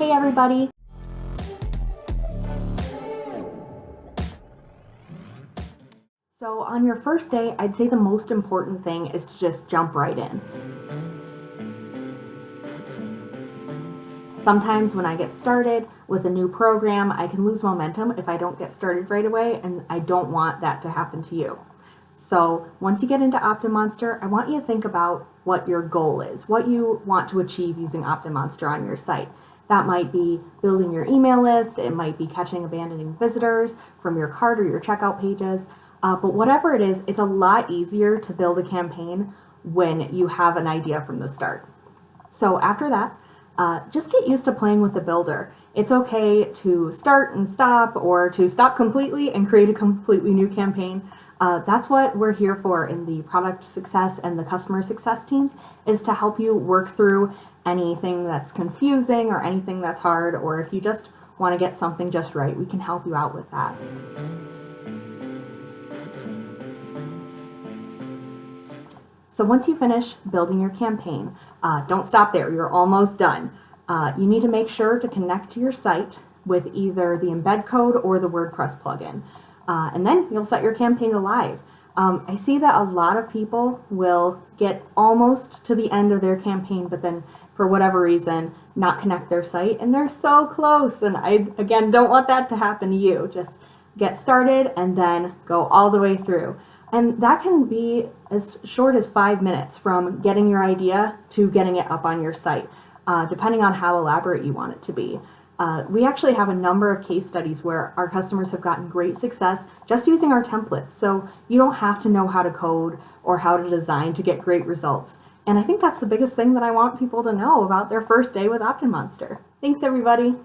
Hey everybody! So on your first day, I'd say the most important thing is to just jump right in. Sometimes when I get started with a new program, I can lose momentum if I don't get started right away, and I don't want that to happen to you. So once you get into Optinmonster, I want you to think about what your goal is, what you want to achieve using Optinmonster on your site. That might be building your email list, it might be catching abandoning visitors from your cart or your checkout pages, but whatever it is, it's a lot easier to build a campaign when you have an idea from the start. So after that, just get used to playing with the builder. It's okay to start and stop, or to stop completely and create a completely new campaign. That's what we're here for in the product success and the customer success teams, is to help you work through anything that's confusing or anything that's hard, or if you just want to get something just right, we can help you out with that. So once you finish building your campaign, don't stop there, you're almost done. You need to make sure to connect to your site with either the embed code or the WordPress plugin. And then you'll set your campaign to live. I see that a lot of people will get almost to the end of their campaign, but then for whatever reason not connect their site, and they're so close, and I again don't want that to happen to you. Just get started and then go all the way through. And that can be as short as 5 minutes from getting your idea to getting it up on your site, depending on how elaborate you want it to be. We actually have a number of case studies where our customers have gotten great success just using our templates. So you don't have to know how to code or how to design to get great results. And I think that's the biggest thing that I want people to know about their first day with Optinmonster. Thanks everybody.